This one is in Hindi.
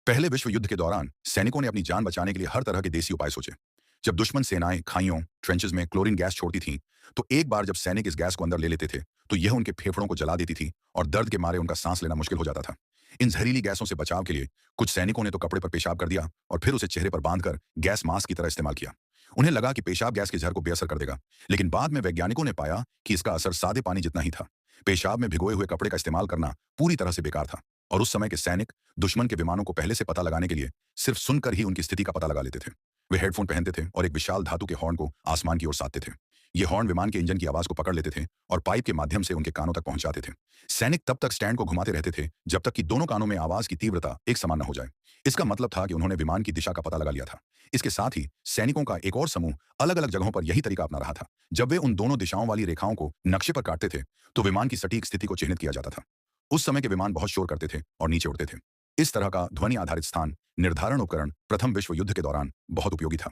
पहले विश्व युद्ध के दौरान सैनिकों ने अपनी जान बचाने के लिए हर तरह के देसी उपाय सोचे। जब दुश्मन सेनाएं खाइयों ट्रेंचेस में क्लोरीन गैस छोड़ती थीं, तो एक बार जब सैनिक इस गैस को अंदर ले लेते थे, तो यह उनके फेफड़ों को जला देती थी और दर्द के मारे उनका सांस लेना मुश्किल हो जाता था। इन जहरीली गैसों से बचाव के लिए कुछ सैनिकों ने तो कपड़े पर पेशाब कर दिया और फिर उसे चेहरे पर बांधकर गैस मास्क की तरह इस्तेमाल किया। उन्हें लगा कि पेशाब गैस के जहर को बेअसर कर देगा, लेकिन बाद में वैज्ञानिकों ने पाया कि इसका असर सादे पानी जितना ही था। पेशाब में भिगोए हुए कपड़े का इस्तेमाल करना पूरी तरह से बेकार था, और उस समय के सैनिक दुश्मन के विमानों को पहले से पता लगाने के लिए सिर्फ सुनकर ही उनकी स्थिति का पता लगा लेते थे। वे हेडफोन पहनते थे और एक विशाल धातु के हॉर्न को आसमान की ओर साधते थे। ये हॉर्न विमान के इंजन की आवाज को पकड़ लेते थे और पाइप के माध्यम से उनके कानों तक पहुंचाते थे। सैनिक तब तक स्टैंड को घुमाते रहते थे जब तक कि दोनों कानों में आवाज की तीव्रता एक समान न हो जाए। इसका मतलब था कि उन्होंने विमान की दिशा का पता लगा लिया था। इसके साथ ही सैनिकों का एक और समूह अलग अलग जगहों पर यही तरीका अपना रहा था। जब वे उन दोनों दिशाओं वाली रेखाओं को नक्शे पर काटते थे, तो विमान की सटीक स्थिति को चिन्हित किया जाता था। उस समय के विमान बहुत शोर करते थे और नीचे उड़ते थे। इस तरह का ध्वनि आधारित स्थान निर्धारण उपकरण प्रथम विश्व युद्ध के दौरान बहुत उपयोगी था।